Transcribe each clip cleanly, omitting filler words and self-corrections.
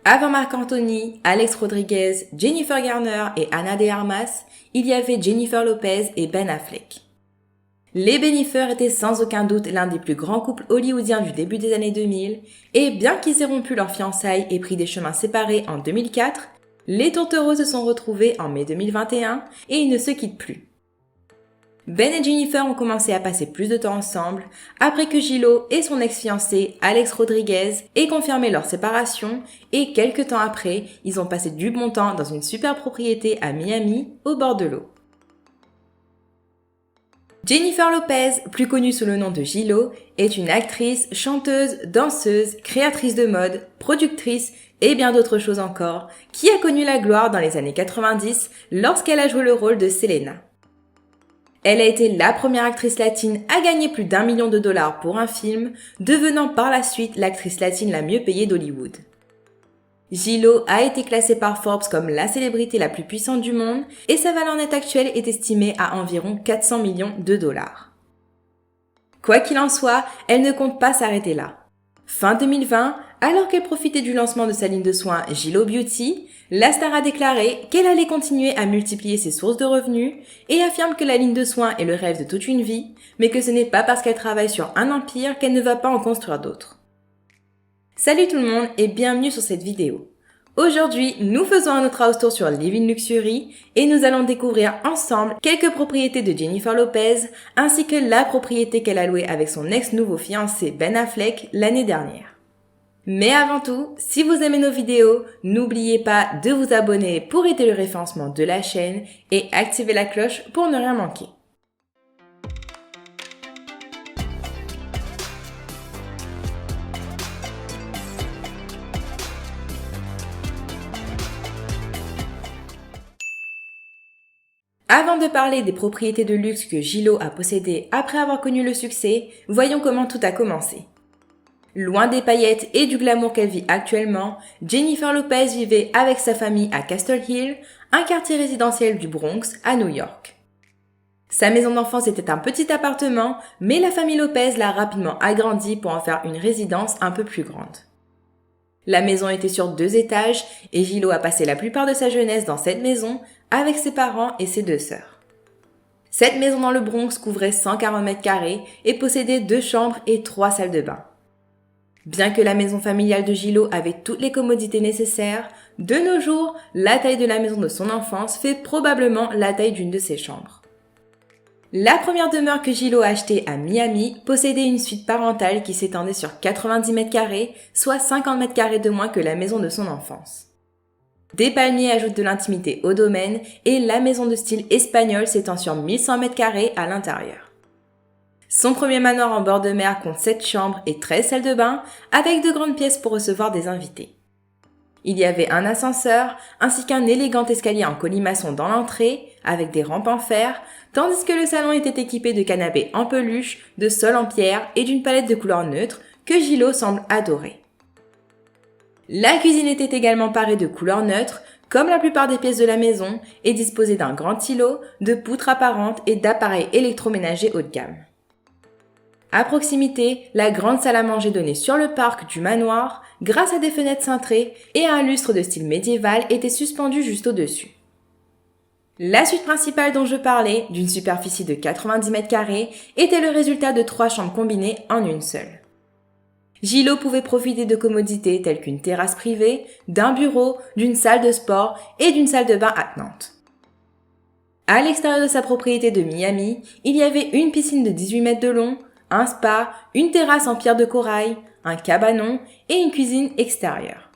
Avant Marc Anthony, Alex Rodriguez, Jennifer Garner et Ana de Armas, il y avait Jennifer Lopez et Ben Affleck. Les Bennifer étaient sans aucun doute l'un des plus grands couples hollywoodiens du début des années 2000, et bien qu'ils aient rompu leur fiançailles et pris des chemins séparés en 2004, les tourtereaux se sont retrouvés en mai 2021 et ils ne se quittent plus. Ben et Jennifer ont commencé à passer plus de temps ensemble après que J-Lo et son ex-fiancé Alex Rodriguez aient confirmé leur séparation et quelques temps après, ils ont passé du bon temps dans une super propriété à Miami, au bord de l'eau. Jennifer Lopez, plus connue sous le nom de J-Lo, est une actrice, chanteuse, danseuse, créatrice de mode, productrice et bien d'autres choses encore, qui a connu la gloire dans les années 90 lorsqu'elle a joué le rôle de Selena. Elle a été la première actrice latine à gagner plus d'1 million de dollars pour un film, devenant par la suite l'actrice latine la mieux payée d'Hollywood. J-Lo a été classée par Forbes comme la célébrité la plus puissante du monde et sa valeur nette actuelle est estimée à environ 400 millions de dollars. Quoi qu'il en soit, elle ne compte pas s'arrêter là. Fin 2020, alors qu'elle profitait du lancement de sa ligne de soins J-Lo Beauty, la star a déclaré qu'elle allait continuer à multiplier ses sources de revenus et affirme que la ligne de soins est le rêve de toute une vie, mais que ce n'est pas parce qu'elle travaille sur un empire qu'elle ne va pas en construire d'autres. Salut tout le monde et bienvenue sur cette vidéo. Aujourd'hui, nous faisons un autre house tour sur Living Luxury et nous allons découvrir ensemble quelques propriétés de Jennifer Lopez ainsi que la propriété qu'elle a louée avec son ex-nouveau fiancé Ben Affleck l'année dernière. Mais avant tout, si vous aimez nos vidéos, n'oubliez pas de vous abonner pour aider le référencement de la chaîne et activer la cloche pour ne rien manquer. Avant de parler des propriétés de luxe que J-Lo a possédées après avoir connu le succès, voyons comment tout a commencé. Loin des paillettes et du glamour qu'elle vit actuellement, Jennifer Lopez vivait avec sa famille à Castle Hill, un quartier résidentiel du Bronx, à New York. Sa maison d'enfance était un petit appartement, mais la famille Lopez l'a rapidement agrandi pour en faire une résidence un peu plus grande. La maison était sur 2 étages et J-Lo a passé la plupart de sa jeunesse dans cette maison avec ses parents et ses 2 sœurs. Cette maison dans le Bronx couvrait 140 mètres carrés et possédait 2 chambres et 3 salles de bain. Bien que la maison familiale de J-Lo avait toutes les commodités nécessaires, de nos jours, la taille de la maison de son enfance fait probablement la taille d'une de ses chambres. La première demeure que J-Lo a achetée à Miami possédait une suite parentale qui s'étendait sur 90 mètres carrés, soit 50 mètres carrés de moins que la maison de son enfance. Des palmiers ajoutent de l'intimité au domaine et la maison de style espagnol s'étend sur 1100 mètres carrés à l'intérieur. Son premier manoir en bord de mer compte 7 chambres et 13 salles de bain avec de grandes pièces pour recevoir des invités. Il y avait un ascenseur ainsi qu'un élégant escalier en colimaçon dans l'entrée avec des rampes en fer, tandis que le salon était équipé de canapés en peluche, de sols en pierre et d'une palette de couleurs neutres que J-Lo semble adorer. La cuisine était également parée de couleurs neutres, comme la plupart des pièces de la maison, et disposée d'un grand îlot, de poutres apparentes et d'appareils électroménagers haut de gamme. À proximité, la grande salle à manger donnait sur le parc du manoir grâce à des fenêtres cintrées et un lustre de style médiéval était suspendu juste au-dessus. La suite principale dont je parlais, d'une superficie de 90 mètres carrés, était le résultat de 3 chambres combinées en une seule. J-Lo pouvait profiter de commodités telles qu'une terrasse privée, d'un bureau, d'une salle de sport et d'une salle de bain attenante. À l'extérieur de sa propriété de Miami, il y avait une piscine de 18 mètres de long, un spa, une terrasse en pierre de corail, un cabanon et une cuisine extérieure.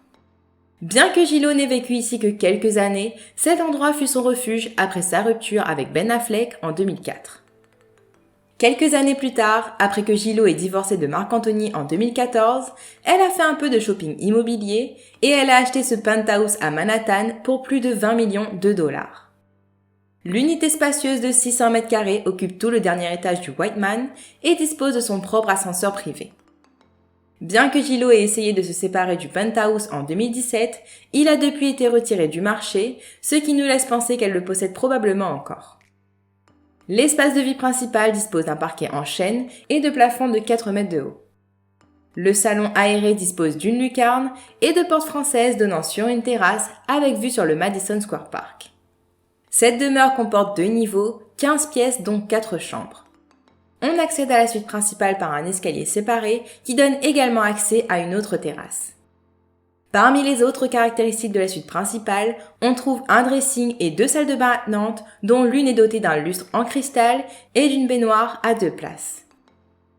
Bien que J-Lo n'ait vécu ici que quelques années, cet endroit fut son refuge après sa rupture avec Ben Affleck en 2004. Quelques années plus tard, après que J-Lo ait divorcé de Marc Anthony en 2014, elle a fait un peu de shopping immobilier et elle a acheté ce penthouse à Manhattan pour plus de 20 millions de dollars. L'unité spacieuse de 600 mètres carrés occupe tout le dernier étage du White Man et dispose de son propre ascenseur privé. Bien que J-Lo ait essayé de se séparer du penthouse en 2017, il a depuis été retiré du marché, ce qui nous laisse penser qu'elle le possède probablement encore. L'espace de vie principal dispose d'un parquet en chêne et de plafonds de 4 mètres de haut. Le salon aéré dispose d'une lucarne et de portes françaises donnant sur une terrasse avec vue sur le Madison Square Park. Cette demeure comporte 2 niveaux, 15 pièces dont 4 chambres. On accède à la suite principale par un escalier séparé qui donne également accès à une autre terrasse. Parmi les autres caractéristiques de la suite principale, on trouve un dressing et 2 salles de bain attenantes dont l'une est dotée d'un lustre en cristal et d'une baignoire à 2 places.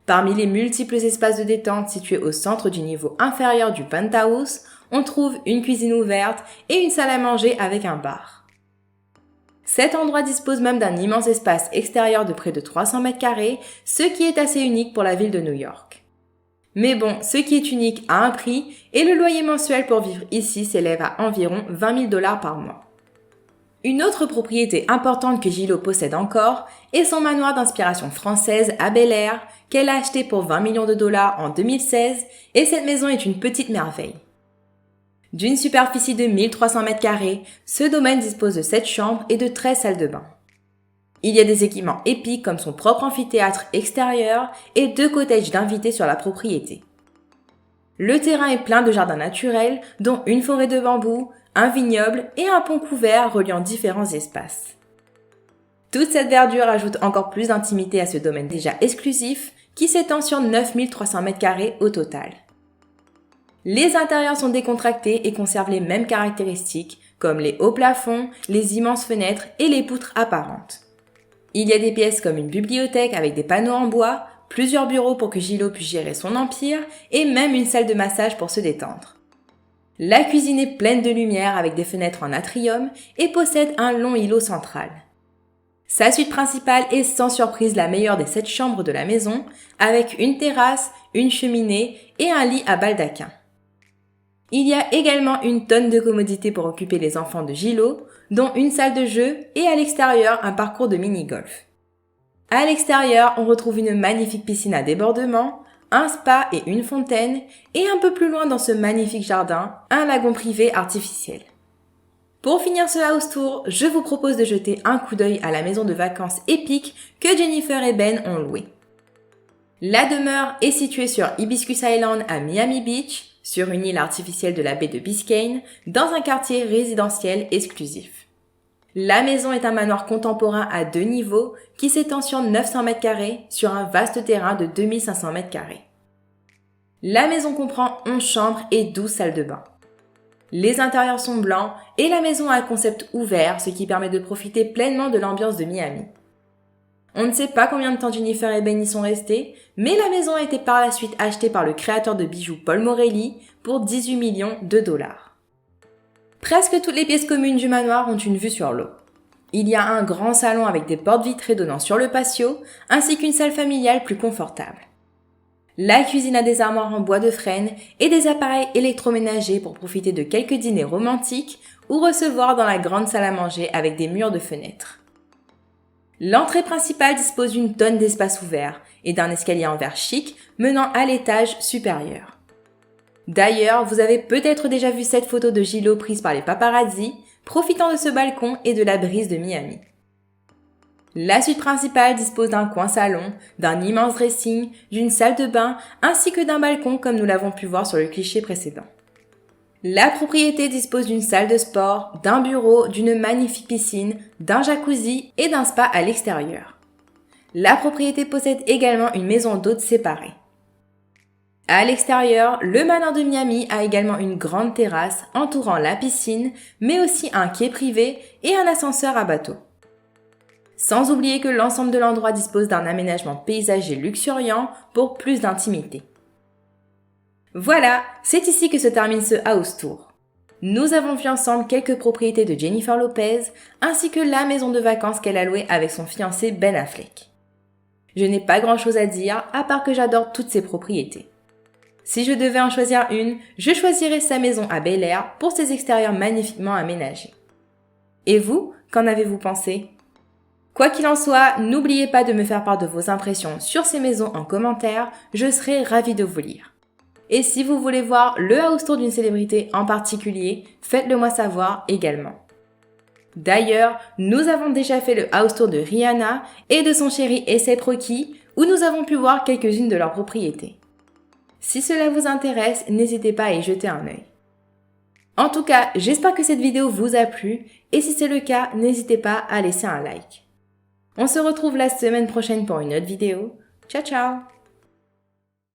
Parmi les multiples espaces de détente situés au centre du niveau inférieur du penthouse, on trouve une cuisine ouverte et une salle à manger avec un bar. Cet endroit dispose même d'un immense espace extérieur de près de 300 mètres carrés, ce qui est assez unique pour la ville de New York. Mais bon, ce qui est unique a un prix et le loyer mensuel pour vivre ici s'élève à environ 20 000 $ par mois. Une autre propriété importante que Gillot possède encore est son manoir d'inspiration française à Bel Air qu'elle a acheté pour 20 millions de dollars en 2016 et cette maison est une petite merveille. D'une superficie de 1300 mètres carrés, ce domaine dispose de 7 chambres et de 13 salles de bain. Il y a des équipements épiques comme son propre amphithéâtre extérieur et 2 cottages d'invités sur la propriété. Le terrain est plein de jardins naturels, dont une forêt de bambous, un vignoble et un pont couvert reliant différents espaces. Toute cette verdure ajoute encore plus d'intimité à ce domaine déjà exclusif qui s'étend sur 9300 mètres carrés au total. Les intérieurs sont décontractés et conservent les mêmes caractéristiques comme les hauts plafonds, les immenses fenêtres et les poutres apparentes. Il y a des pièces comme une bibliothèque avec des panneaux en bois, plusieurs bureaux pour que Gillot puisse gérer son empire et même une salle de massage pour se détendre. La cuisine est pleine de lumière avec des fenêtres en atrium et possède un long îlot central. Sa suite principale est sans surprise la meilleure des 7 chambres de la maison, avec une terrasse, une cheminée et un lit à baldaquin. Il y a également une tonne de commodités pour occuper les enfants de Gillot, dont une salle de jeu et à l'extérieur un parcours de mini-golf. À l'extérieur, on retrouve une magnifique piscine à débordement, un spa et une fontaine, et un peu plus loin dans ce magnifique jardin, un lagon privé artificiel. Pour finir ce house tour, je vous propose de jeter un coup d'œil à la maison de vacances épique que Jennifer et Ben ont louée. La demeure est située sur Hibiscus Island à Miami Beach, sur une île artificielle de la baie de Biscayne, dans un quartier résidentiel exclusif. La maison est un manoir contemporain à 2 niveaux qui s'étend sur 900 mètres carrés sur un vaste terrain de 2500 mètres carrés. La maison comprend 11 chambres et 12 salles de bain. Les intérieurs sont blancs et la maison a un concept ouvert, ce qui permet de profiter pleinement de l'ambiance de Miami. On ne sait pas combien de temps Jennifer et Ben y sont restés, mais la maison a été par la suite achetée par le créateur de bijoux Paul Morelli pour 18 millions de dollars. Presque toutes les pièces communes du manoir ont une vue sur l'eau. Il y a un grand salon avec des portes vitrées donnant sur le patio, ainsi qu'une salle familiale plus confortable. La cuisine a des armoires en bois de frêne et des appareils électroménagers pour profiter de quelques dîners romantiques ou recevoir dans la grande salle à manger avec des murs de fenêtres. L'entrée principale dispose d'une tonne d'espace ouvert et d'un escalier en verre chic menant à l'étage supérieur. D'ailleurs, vous avez peut-être déjà vu cette photo de Gillot prise par les paparazzi, profitant de ce balcon et de la brise de Miami. La suite principale dispose d'un coin salon, d'un immense dressing, d'une salle de bain ainsi que d'un balcon comme nous l'avons pu voir sur le cliché précédent. La propriété dispose d'une salle de sport, d'un bureau, d'une magnifique piscine, d'un jacuzzi et d'un spa à l'extérieur. La propriété possède également une maison d'hôtes séparée. À l'extérieur, le manoir de Miami a également une grande terrasse entourant la piscine, mais aussi un quai privé et un ascenseur à bateau. Sans oublier que l'ensemble de l'endroit dispose d'un aménagement paysager luxuriant pour plus d'intimité. Voilà, c'est ici que se termine ce house tour. Nous avons vu ensemble quelques propriétés de Jennifer Lopez, ainsi que la maison de vacances qu'elle a louée avec son fiancé Ben Affleck. Je n'ai pas grand chose à dire, à part que j'adore toutes ces propriétés. Si je devais en choisir une, je choisirais sa maison à Bel Air pour ses extérieurs magnifiquement aménagés. Et vous, qu'en avez-vous pensé ? Quoi qu'il en soit, n'oubliez pas de me faire part de vos impressions sur ces maisons en commentaire, je serai ravie de vous lire. Et si vous voulez voir le house tour d'une célébrité en particulier, faites-le moi savoir également. D'ailleurs, nous avons déjà fait le house tour de Rihanna et de son chéri A$AP Rocky, où nous avons pu voir quelques-unes de leurs propriétés. Si cela vous intéresse, n'hésitez pas à y jeter un œil. En tout cas, j'espère que cette vidéo vous a plu et si c'est le cas, n'hésitez pas à laisser un like. On se retrouve la semaine prochaine pour une autre vidéo. Ciao ciao!